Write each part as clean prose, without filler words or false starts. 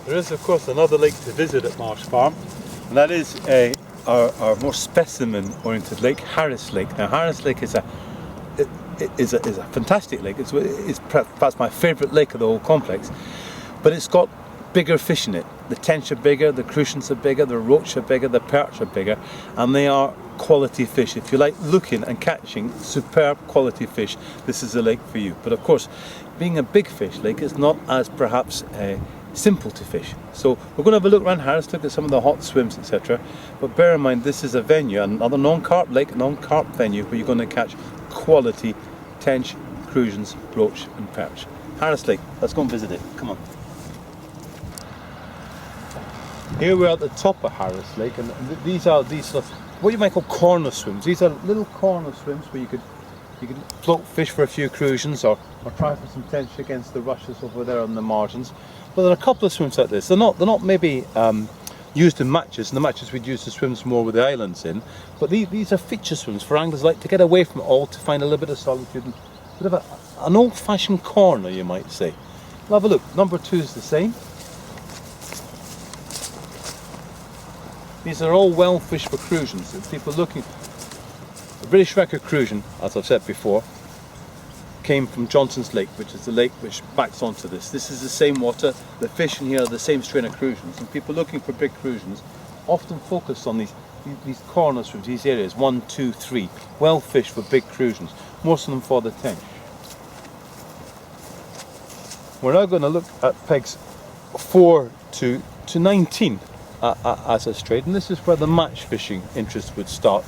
There is, of course, another lake to visit at Marsh Farm, and that is our more specimen-oriented lake, Harris Lake. Now, Harris Lake is a fantastic lake. It's perhaps my favourite lake of the whole complex, but it's got bigger fish in it. The tench are bigger, the crucians are bigger, the roach are bigger, the perch are bigger, and they are quality fish. If you like looking and catching superb quality fish, this is a lake for you. But of course, being a big fish lake, it's not as perhaps simple to fish. So we're going to have a look around Harris, look at some of the hot swims, etc. But bear in mind, this is a venue, another non-carp lake, non-carp venue, where you're going to catch quality tench, crucians, roach and perch. Harris Lake, let's go and visit it. Come on. Here we're at the top of Harris Lake, and these are sort of what you might call corner swims. These are little corner swims where you could float fish for a few crucians or try for some tench against the rushes over there on the margins. But there are a couple of swims like this. They're not maybe used in matches, and the matches we'd use to swims more with the islands in. But these are feature swims for anglers like to get away from it all, to find a little bit of solitude and a bit of an old-fashioned corner, you might say. We'll have a look. Number 2 is the same. These are all well fished for crucians. If people looking, the British record crucian, as I've said before, came from Johnson's Lake, which is the lake which backs onto this. This is the same water. The fish in here are the same strain of crucians, and people looking for big crucians often focus on these corner swims, these areas 1, 2, 3, well fished for big crucians. Most of them for the tench. We're now going to look at pegs 4 to 19. As a straight, and this is where the match fishing interest would start,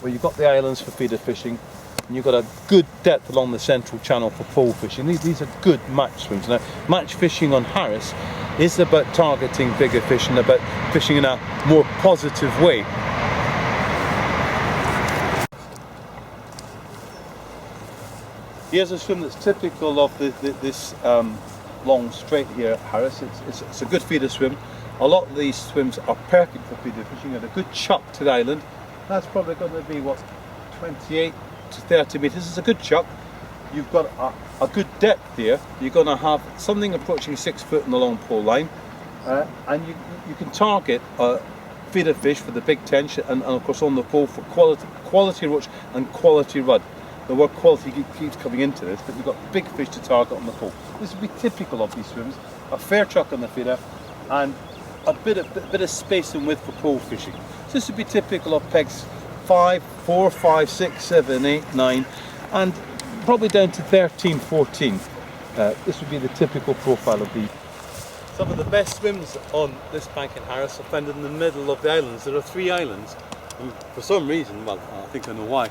where you've got the islands for feeder fishing and you've got a good depth along the central channel for pole fishing. These are good match swims. Now, match fishing on Harris is about targeting bigger fish and about fishing in a more positive way. Here's a swim that's typical of this long straight here at Harris. It's a good feeder swim. A lot of these swims are perfect for feeder fishing, and a good chuck to the island. That's probably going to be, what, 28 to 30 metres. It's a good chuck. You've got a good depth here. You're going to have something approaching 6 foot in the long pole line, and you can target feeder fish for the big tench, and of course on the pole for quality roach and quality rudd. The word quality keeps coming into this, but you've got big fish to target on the pole. This would be typical of these swims. A fair chuck on the feeder and a bit of space and width for pole fishing. So this would be typical of pegs 4, 5, 6, 7, 8, 9, and probably down to 13, 14. This would be the typical profile of these. Some of the best swims on this bank in Harris are found in the middle of the islands. There are 3 islands, and for some reason, well, I think I know why,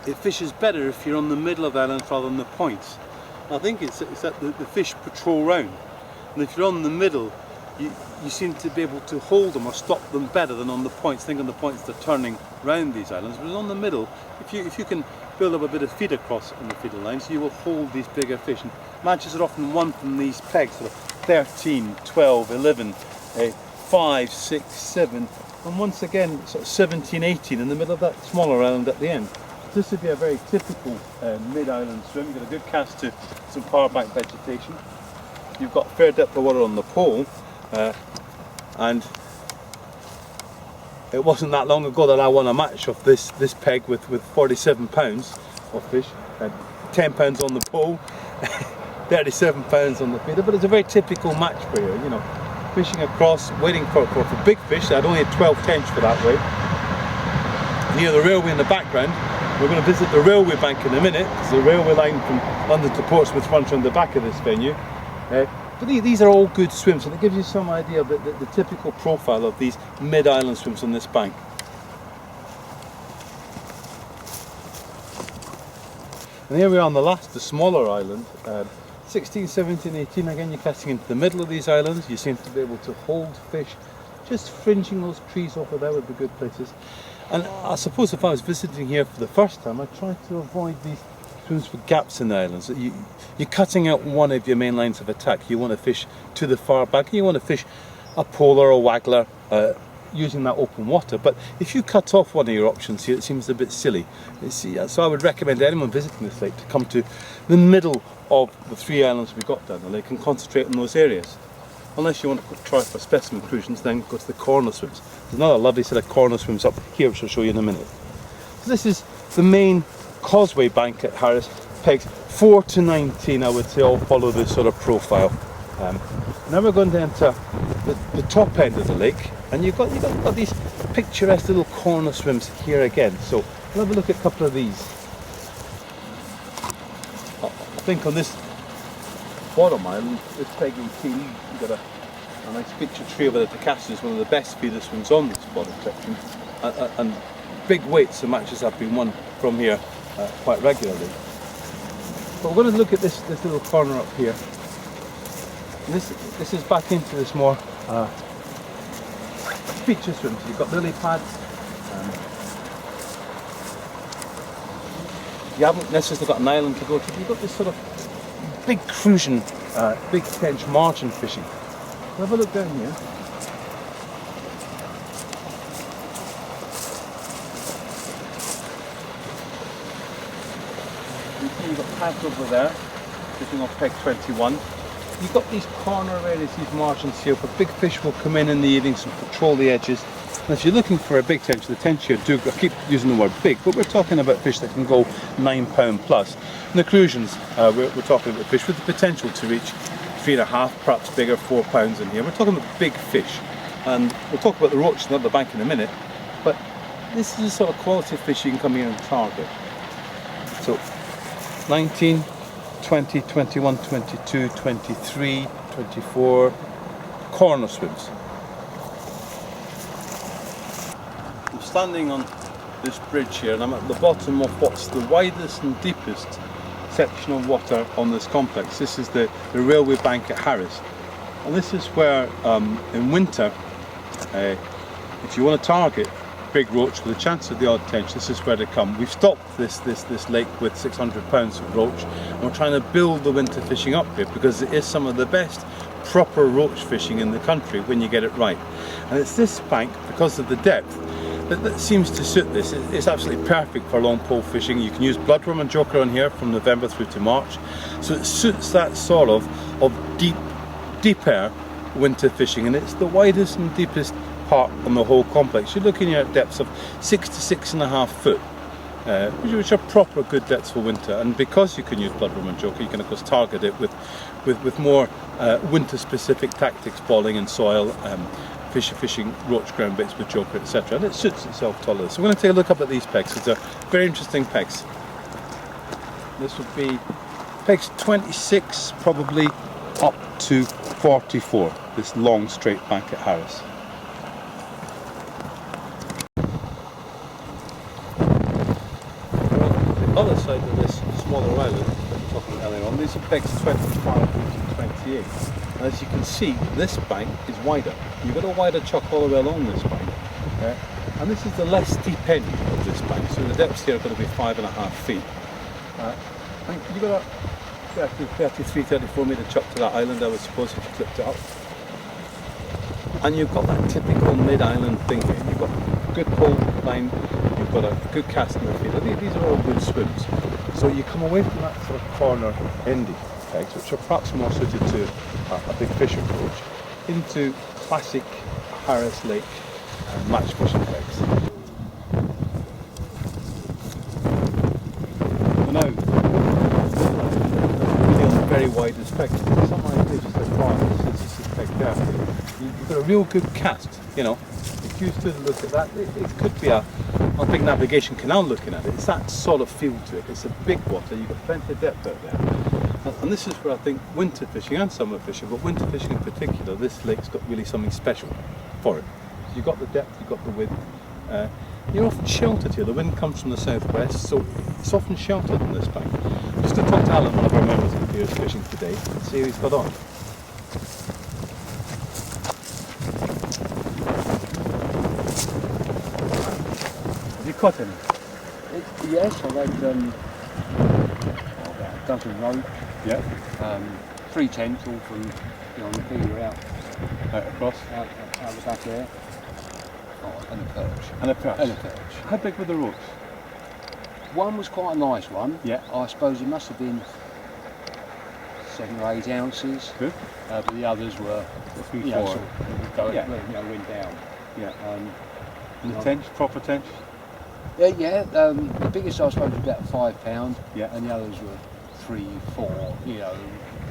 it fishes better if you're on the middle of the island rather than the points. I think it's that the fish patrol round, and if you're on the middle, you seem to be able to hold them or stop them better than on the points. Think on the points they're turning round these islands, but on the middle, if you can build up a bit of feed across on the feeder lines, you will hold these bigger fish. And matches are often won from these pegs, sort of 13, 12, 11, 5, 6, 7, and once again sort of 17, 18 in the middle of that smaller island at the end. This would be a very typical mid-island swim. You've got a good cast to some far back vegetation. You've got a fair depth of water on the pole. And it wasn't that long ago that I won a match of this peg with 47 pounds of fish, 10 pounds on the pole, 37 pounds on the feeder. But it's a very typical match for you know, fishing across, waiting for big fish. I'd only had 12 tench for that way. Near the railway in the background. We're going to visit the railway bank in a minute, because the railway line from London to Portsmouth runs around the back of this venue. But these are all good swims, and it gives you some idea of the typical profile of these mid-island swims on this bank. And here we are on the smaller island, 16, 17, 18. Again, you're casting into the middle of these islands. You seem to be able to hold fish. Just fringing those trees over there would be good places. And I suppose if I was visiting here for the first time, I'd try to avoid these swims with gaps in the islands. You're cutting out one of your main lines of attack. You want to fish to the far back, and you want to fish a polar or waggler using that open water. But if you cut off one of your options here, it seems a bit silly. So I would recommend anyone visiting this lake to come to the middle of the 3 islands we've got down the lake and concentrate on those areas. unless you want to try it for specimen crucians, then go to the corner swims. There's another lovely set of corner swims up here, which I'll show you in a minute. So this is the main causeway bank at Harris. Pegs 4 to 19, I would say, all follow this sort of profile. Now we're going down to the top end of the lake, and you've got these picturesque little corner swims here again. So we'll have a look at a couple of these. I think on this bottom island, this peg 18, you've got a nice picture tree over the Castle is one of the best feeder swims on this bottom section, and big weights and matches have been won from here quite regularly. But we're going to look at this little corner up here. And this is back into this more feature swims. You've got lily pads. You haven't necessarily got an island to go to. You've got this sort of big crucian, big Tench margin fishing. Have a look down here. You see you've got pads over there, fishing off peg 21. You've got these corner areas, these margins here, where big fish will come in the evenings and patrol the edges. And if you're looking for a big tench, the tench here I keep using the word big, but we're talking about fish that can go 9 pound plus. And the crucians, we're talking about fish with the potential to reach 3.5, perhaps bigger, 4 pounds in here. We're talking about big fish. And we'll talk about the roach on the bank in a minute, but this is the sort of quality of fish you can come here and target. So 19, 20, 21, 22, 23, 24 corner swims. I'm standing on this bridge here, and I'm at the bottom of what's the widest and deepest section of water on this complex. This is the railway bank at Harris, and this is where in winter, if you want to target big roach with a chance of the odd tench, this is where they come. We've stocked this lake with 600 pounds of roach, and we're trying to build the winter fishing up here because it is some of the best proper roach fishing in the country when you get it right. And it's this bank, because of the depth, that seems to suit this. It's absolutely perfect for long pole fishing. You can use bloodworm and joker on here from November through to March, so it suits that sort of deeper winter fishing, and it's the widest and deepest part on the whole complex. You're looking here at depths of 6 to 6.5 foot, which are proper good depths for winter. And because you can use bloodworm and joker, you can of course target it with more winter specific tactics, balling and soil, fishing roach ground baits with joker, etc. And it suits itself to all of this. So we're going to take a look up at these pegs. These are very interesting pegs. This would be pegs 26 probably up to 44, this long straight bank at Harris. Other side of this smaller island that we're talking earlier on, these are pegs 25 to 28. And as you can see, this bank is wider. You've got a wider chuck all the way along this bank. And this is the less steep end of this bank, so the depths here are going to be 5.5 feet. And you've got a 33, 34 metre chuck to that island, I would suppose, if you clipped it up. And you've got that typical mid-island thing here. You've got good pole line, you've got a good cast in the feeder. These are all good swims. So you come away from that sort of corner endy pegs, which are perhaps more suited to a big fish approach, into classic Harris Lake match fishing pegs. Now, really on the very widest peg, some ideas just like, wow, this is peg there. You've got a real good cast, you know. If you stood and look at that, it could be a big navigation canal looking at it. It's that sort of feel to it. It's a big water, you've got plenty of depth out there. And this is where I think winter fishing and summer fishing, but winter fishing in particular, this lake's got really something special for it. You've got the depth, you've got the width. You're often sheltered here. The wind comes from the southwest, so it's often sheltered on this bank. I'm just going to talk to Alan, one of our members of the Piers Fishing today, and see how he's got on. Have you caught any? Yes, I've had a dozen roach. Yeah. 3 tench, all from the feeder out Across? out the back there. Oh, and a perch. And a perch? And a perch. How big were the roach? One was quite a nice one. Yeah. I suppose it must have been 7 or 8 ounces. Good. But the others were, 3, you know, 4. sort of go, Yeah. went down. Yeah. Um, And the tench, proper tench? the biggest I suppose was about £5, Yeah. and the others were 3, 4, you know,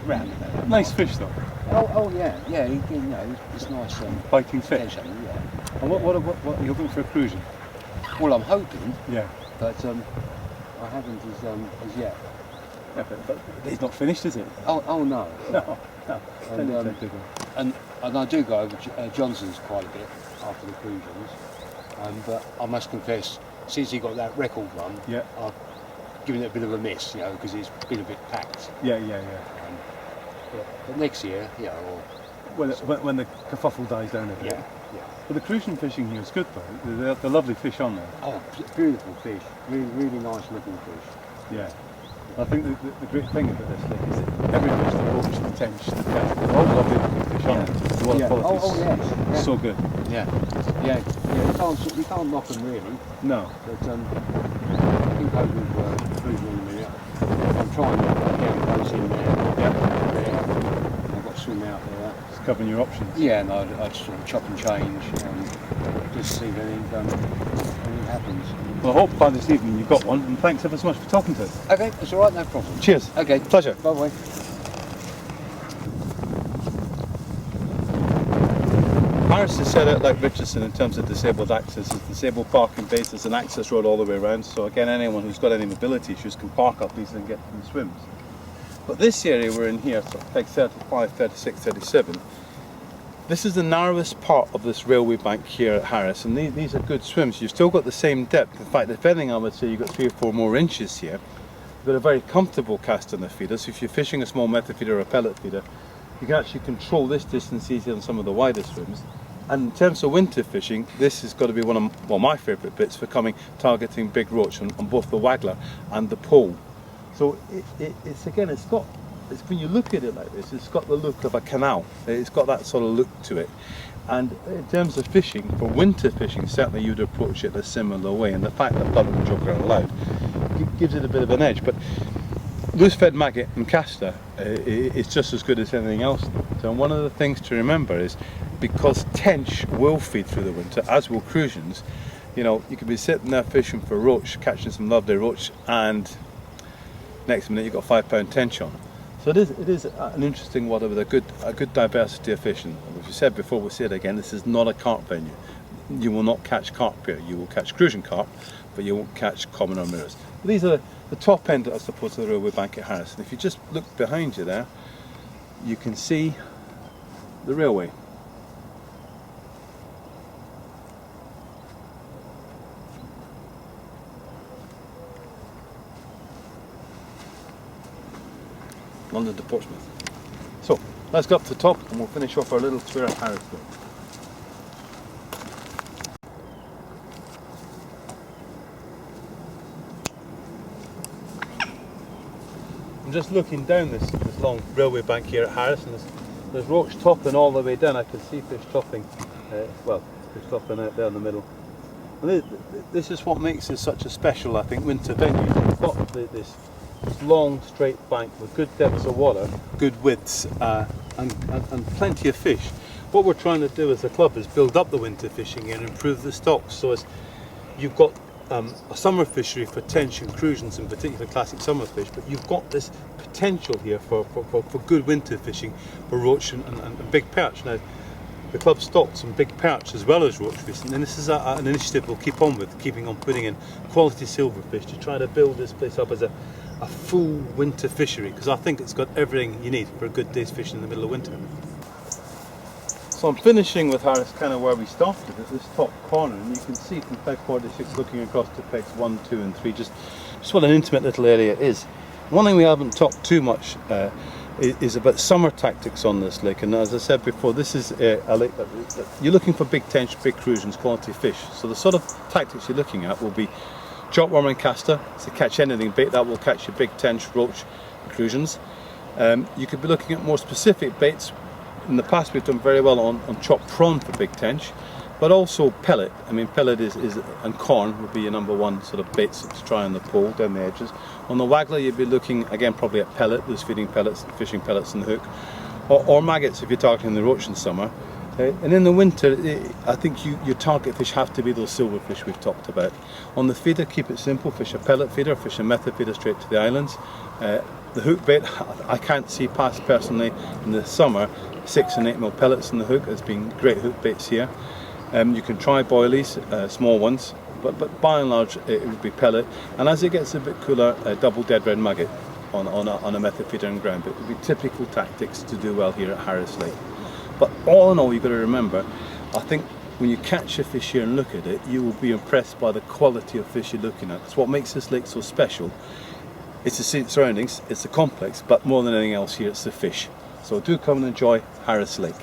round about that. Nice fish though. Oh yeah, you know, it's nice. Biting fish. Tench, yeah. And what are you looking for a crucian? Well, I'm hoping, Yeah. but I haven't as yet. Yeah, but it's not finished, is it? Oh no. No. And I do go over Johnson's quite a bit after the crucians, but I must confess, since he got that record run, Yeah. I've given it a bit of a miss, you know, because it's been a bit packed. Yeah. But next year, you know, When the kerfuffle dies down a bit. yeah. But the crucian fishing here is good though. They're lovely fish on there. Oh, beautiful fish, really nice looking fish. Yeah. I think the great thing about this lake is that every fish, the roach, the tench, the tench, they're all lovely looking fish on it. The water quality is yes. so good. Yeah. You can't knock them really. No. But I think over cruising in a minute. I'm trying to get those in there. Yeah. I've got to swim out there. Just covering your options. Yeah, and I'd sort of chop and change just see if anything happens. Well, I hope by this evening you've got one, and thanks ever so much for talking to us. Okay, that's all right, no problem. Cheers. Okay. Pleasure. Bye-bye. Harris is set out like Richardson in terms of disabled access. It's disabled parking base, there's an access road all the way around, so again anyone who's got any mobility issues can park up easily and get to the swims. But this area we're in here, so peg 35, 36, 37, this is the narrowest part of this railway bank here at Harris, and these are good swims. You've still got the same depth. In fact, if anything, I would say you've got 3 or 4 more inches here. You've got a very comfortable cast on the feeder, so if you're fishing a small method feeder or a pellet feeder, you can actually control this distance easier than some of the wider swims. And in terms of winter fishing, this has got to be one of my favourite bits for targeting big roach on both the waggler and the pole. So when you look at it like this, it's got the look of a canal. It's got that sort of look to it. And in terms of fishing, for winter fishing, certainly you'd approach it a similar way. And the fact that bottom and joker are allowed gives it a bit of an edge. But loose-fed maggot and castor is just as good as anything else. So one of the things to remember is, because tench will feed through the winter, as will crucians, you know, you could be sitting there fishing for roach, catching some lovely roach, and next minute you've got a £5 tench on. So it is an interesting water with a good diversity of fish. And as we said before, we'll say it again, this is not a carp venue. You will not catch carp here. You will catch crucian carp, but you won't catch common or mirrors. But these are the top end, I suppose, of the railway bank at Harris. And if you just look behind you there, you can see the railway. London to Portsmouth. So let's go up to the top and we'll finish off our little tour at Harrisville. I'm just looking down this long railway bank here at Harris, and there's roach topping all the way down. I can see fish topping, fish topping out there in the middle. And this is what makes this such a special, I think, winter venue. You've got this long straight bank with good depths of water, good widths, and plenty of fish. What we're trying to do as a club is build up the winter fishing and improve the stocks. So as you've got a summer fishery for tench and crucians, in particular classic summer fish, but you've got this potential here for good winter fishing for roach and big perch. Now, the club stocked some big perch as well as roach recently, and this is an initiative we'll keep on with, keeping on putting in quality silverfish to try to build this place up as a full winter fishery, because I think it's got everything you need for a good day's fishing in the middle of winter. So I'm finishing with Harris kind of where we started, at this top corner, and you can see from peg 46 looking across to pegs 1, 2 and 3 just what an intimate little area it is. One thing we haven't talked too much is about summer tactics on this lake, and as I said before, this is a lake that you're looking for big tench, big crucians, quality fish. So the sort of tactics you're looking at will be chop worm and castor, so catch anything bait that will catch your big tench, roach, crucians. You could be looking at more specific baits. In the past we've done very well on chopped prawn for big tench, but also pellet. I mean, pellet is and corn would be your number one sort of baits to try on the pole down the edges. On the waggler, you'd be looking again probably at pellet. There's feeding pellets, fishing pellets in the hook, or maggots if you're targeting the roach in summer. And in the winter, I think your target fish have to be those silverfish we've talked about. On the feeder, keep it simple. Fish a pellet feeder, fish a method feeder straight to the islands. The hook bait, I can't see past personally in the summer 6 and 8 mil pellets in the hook as being great hook baits here. You can try boilies, small ones, but by and large it would be pellet. And as it gets a bit cooler, a double dead red maggot on a method feeder and ground bait would be typical tactics to do well here at Harris Lake. But all in all, you've got to remember, I think when you catch a fish here and look at it, you will be impressed by the quality of fish you're looking at. It's what makes this lake so special. It's the surroundings, it's the complex, but more than anything else here, it's the fish. So do come and enjoy Harris Lake.